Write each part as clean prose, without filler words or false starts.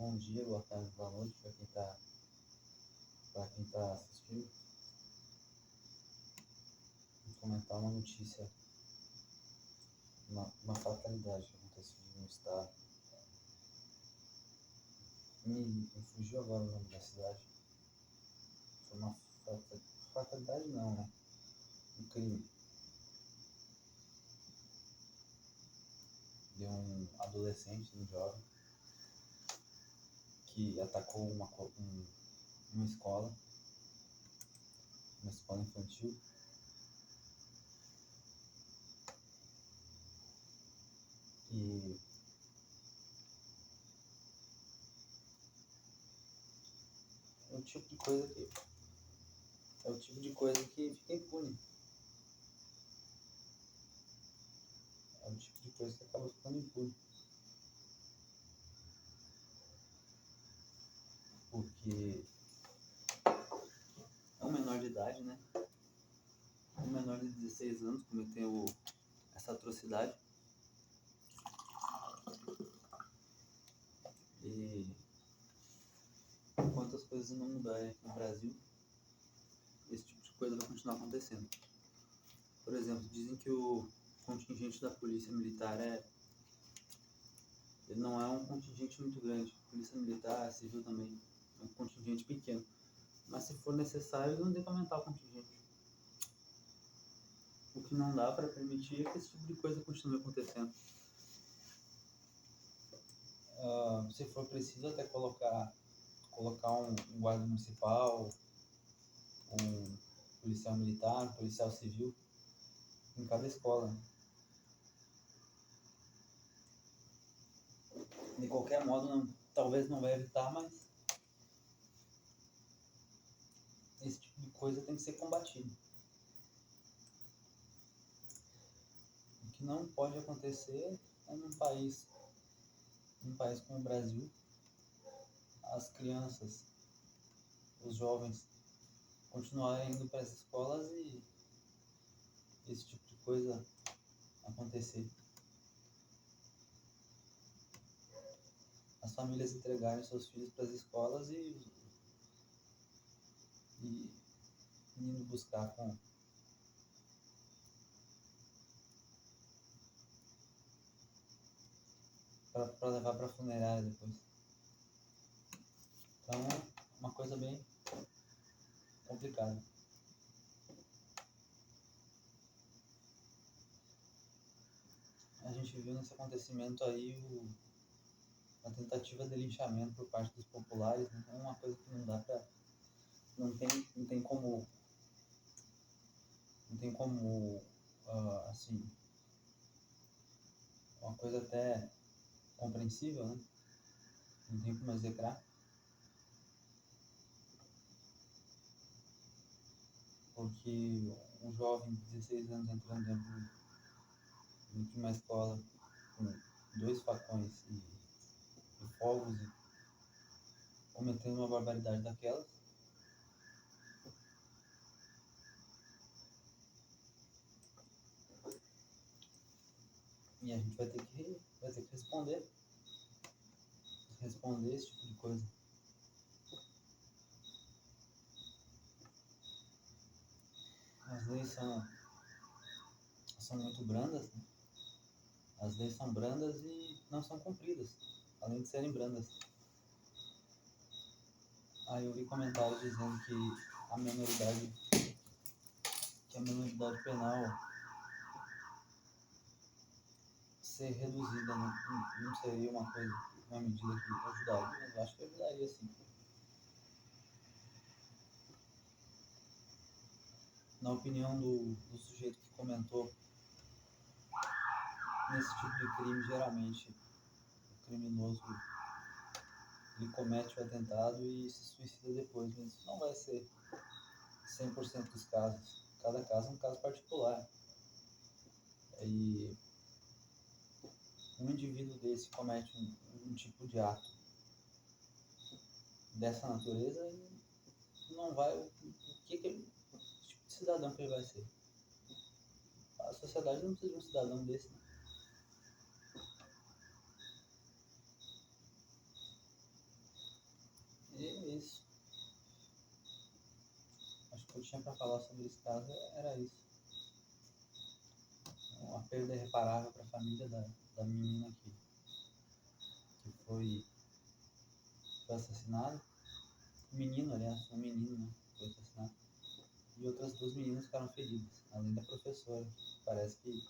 Bom dia, boa tarde, boa noite para quem tá assistindo. Vou comentar uma notícia, uma fatalidade que aconteceu no estado. Me fugiu agora o nome da cidade. Foi uma fatalidade não, né? Um crime. De um adolescente, um jovem, que atacou uma escola infantil. E é o tipo de coisa que fica impune. É o tipo de coisa que acaba ficando impune. Porque é um menor de idade, né? Um menor de 16 anos cometeu essa atrocidade. E enquanto as coisas não mudarem aqui no Brasil, esse tipo de coisa vai continuar acontecendo. Por exemplo, dizem que o contingente da polícia militar ele não é um contingente muito grande. Polícia militar, civil também, é um contingente pequeno. Mas se for necessário, eles vão ter que aumentar o contingente. O que não dá para permitir é que esse tipo de coisa continue acontecendo. Se for preciso, até colocar um guarda municipal, um policial militar, um policial civil em cada escola. De qualquer modo, talvez não vai evitar, mas esse tipo de coisa tem que ser combatido. O que não pode acontecer é num país como o Brasil, as crianças, os jovens continuarem indo para as escolas e esse tipo de coisa acontecer. As famílias entregarem seus filhos para as escolas e indo buscar para levar para a funerária depois. Então, é uma coisa bem complicada. A gente viu nesse acontecimento aí uma tentativa de linchamento por parte dos populares, né? É uma coisa que não dá para, não tem como assim, uma coisa até compreensível, né? Não tem como execrar, porque um jovem de 16 anos entrando dentro de uma escola com 2 facões e fogos e cometendo uma barbaridade daquelas, e a gente vai ter que responder esse tipo de coisa. As leis são muito brandas, né? As leis são brandas e não são cumpridas, além de serem brandas. Aí eu vi comentários dizendo que a minoridade penal ser reduzida não seria uma medida que ajudaria, mas eu acho que ajudaria sim. Na opinião do sujeito que comentou, nesse tipo de crime, geralmente o criminoso ele comete o atentado e se suicida depois, mas isso não vai ser 100% dos casos. Cada caso é um caso particular. E um indivíduo desse comete um tipo de ato dessa natureza e não vai... O tipo de cidadão que ele vai ser? A sociedade não precisa de um cidadão desse, né? isso. Acho que eu tinha para falar sobre esse caso era isso. Uma perda irreparável para a família da menina que foi assassinado. Um menino, aliás, um menino, né? Foi assassinado. E outras 2 meninas ficaram feridas, além da professora, que parece que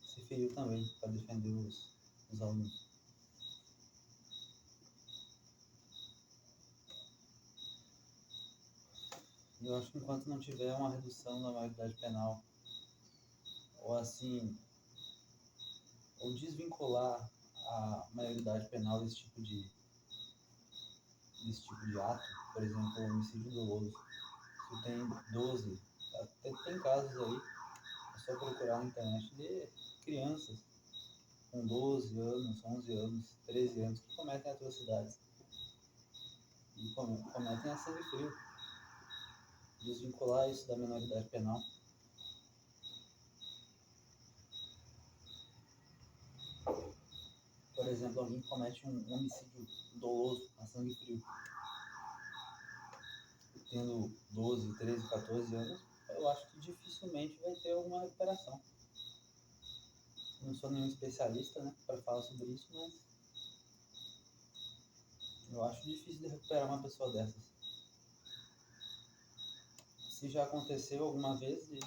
se feriu também para defender os alunos. E eu acho que enquanto não tiver uma redução da maioridade penal, ou assim, ou desvincular a maioridade penal desse tipo de ato, por exemplo, o homicídio doloso, se tem 12, até tem casos aí, é só procurar na internet de crianças com 12 anos, 11 anos, 13 anos, que cometem atrocidades e cometem a sangue frio. Desvincular isso da minoridade penal. Por exemplo, alguém que comete um homicídio doloso a sangue frio, tendo 12, 13, 14 anos, eu acho que dificilmente vai ter alguma recuperação. Não sou nenhum especialista, né, para falar sobre isso, mas eu acho difícil de recuperar uma pessoa dessas. Se já aconteceu alguma vez de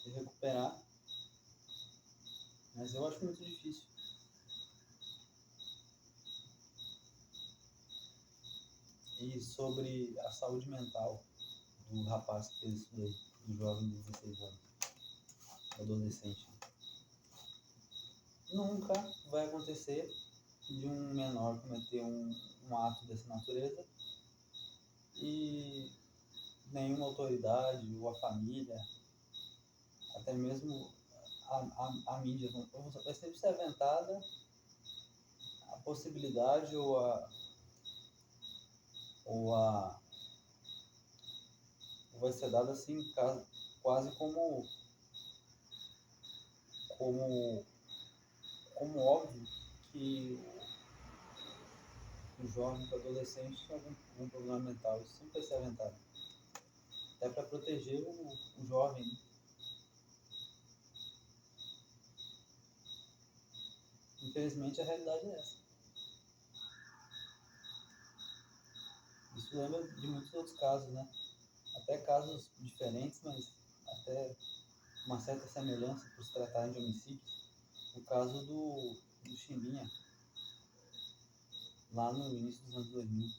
recuperar, mas eu acho muito difícil. E sobre a saúde mental do rapaz que fez isso daí, do jovem de 16 anos, adolescente. Nunca vai acontecer de um menor cometer um ato dessa natureza e nenhuma autoridade ou a família, até mesmo a mídia, vai sempre ser aventada a possibilidade ou vai ser dada assim quase como óbvio que o jovem, o adolescente tem algum problema mental. Isso sempre vai ser aventado. Até para proteger o jovem. Né? Infelizmente a realidade é essa. Isso lembra de muitos outros casos, né? Até casos diferentes, mas até uma certa semelhança por se tratarem de homicídios. O caso do Chimbinha, lá no início dos anos 2000.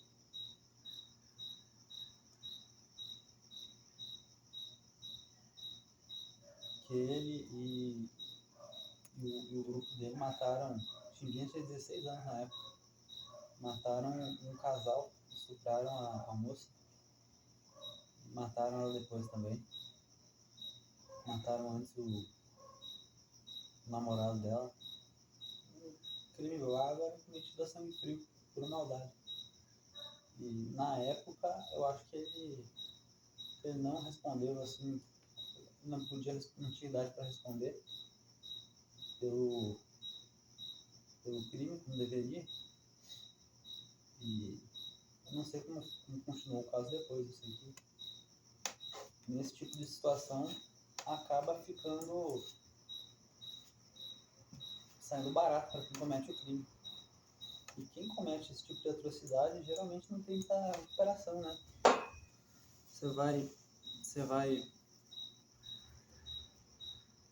Que ele e o grupo dele mataram, Chimbinha tinha 16 anos na época, mataram um casal, estupraram a moça, mataram ela depois também, mataram antes o namorado dela. Um crime bárbaro cometido a sangue frio, por maldade. E na época eu acho que ele não respondeu assim, não tinha idade para responder pelo crime como deveria. E eu não sei como continuou o caso depois. Eu sei que nesse tipo de situação acaba saindo barato para quem comete o crime. E quem comete esse tipo de atrocidade geralmente não tem muita recuperação, né? Você vai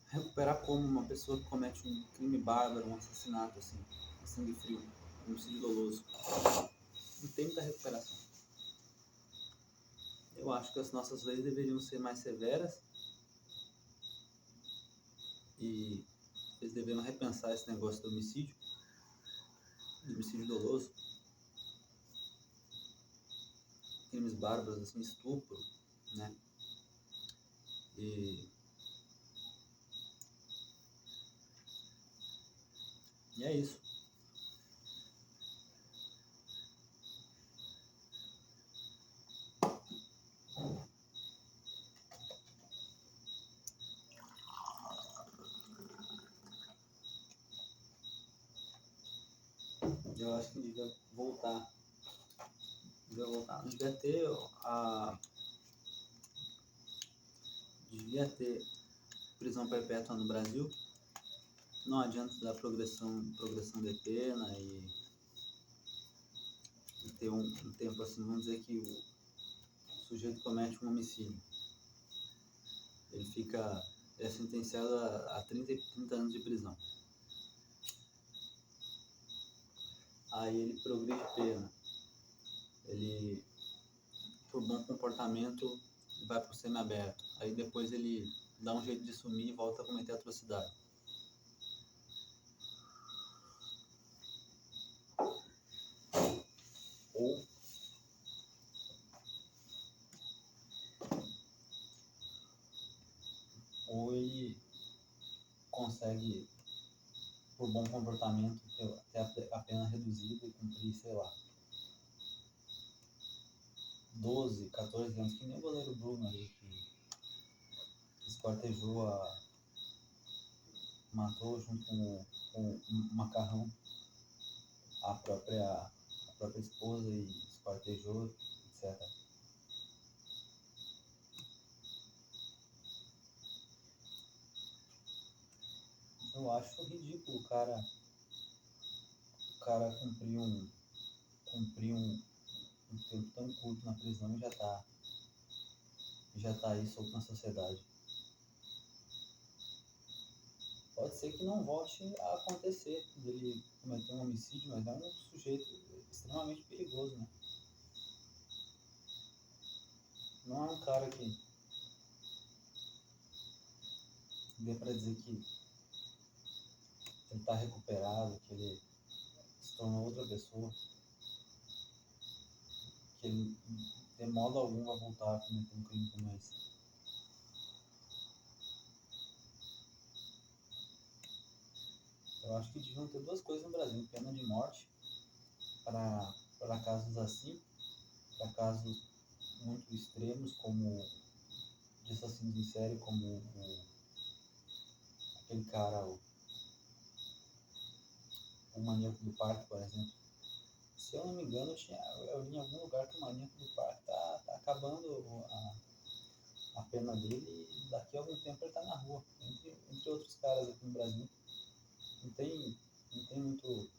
recuperar como uma pessoa que comete um crime bárbaro, um assassinato, assim, a sangue frio, um homicídio doloso. Não tem muita recuperação. Eu acho que as nossas leis deveriam ser mais severas e eles deveriam repensar esse negócio do homicídio doloso, crimes bárbaros, assim, estupro, né? E é isso. Eu acho que devia voltar devia ter prisão perpétua no Brasil. Não adianta dar progressão de pena e ter um tempo assim, vamos dizer que o sujeito comete um homicídio. Ele é sentenciado a 30 anos de prisão. Aí ele progride pena. Ele, por bom comportamento, vai para o semiaberto. Aí depois ele dá um jeito de sumir e volta a cometer atrocidade. Ou ele consegue, por bom comportamento, ter a pena reduzida e cumprir, sei lá, 12, 14 anos, que nem o goleiro Bruno ali, que esquartejou matou junto com o Macarrão a própria esposa e esquartejou, etc. Eu acho ridículo o cara cumprir um tempo tão curto na prisão e já tá aí solto na sociedade. Pode ser que não volte a acontecer dele cometer um homicídio, mas é um sujeito extremamente perigoso, né? Não é um cara que dê pra dizer que ele tá recuperado, que ele se tornou outra pessoa, que ele de modo algum vai voltar a cometer um crime como esse. Eu acho que deviam ter duas coisas no Brasil: pena de morte para casos assim, para casos muito extremos, como de assassinos em série, como aquele cara, o Maníaco do Parque, por exemplo. Se eu não me engano, eu li em algum lugar que o Maníaco do Parque tá acabando a pena dele e daqui a algum tempo ele tá na rua, entre outros caras aqui no Brasil. Não tem muito,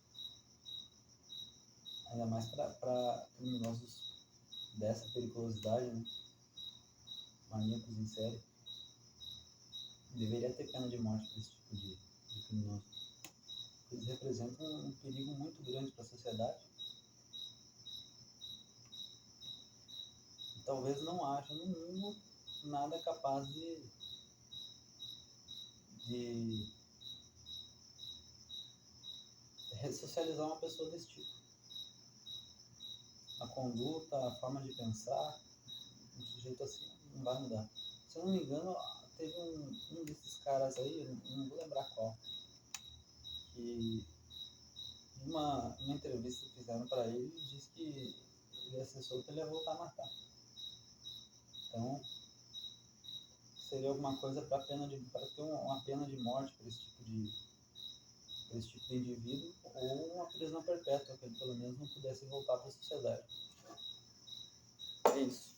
ainda mais para criminosos dessa periculosidade, né? Maníacos em série. Deveria ter pena de morte para esse tipo de criminoso. Eles representam um perigo muito grande para a sociedade. E talvez não haja no mundo nada capaz de ressocializar uma pessoa desse tipo. A conduta, a forma de pensar, um sujeito assim não vai mudar. Se eu não me engano, teve um desses caras aí, não vou lembrar qual, que numa entrevista que fizeram para ele, disse que ele ia ser solto e ele ia voltar a matar. Então, seria alguma coisa para ter uma pena de morte para esse tipo de indivíduo, ou uma prisão perpétua, que ele pelo menos não pudesse voltar para a sociedade. É isso.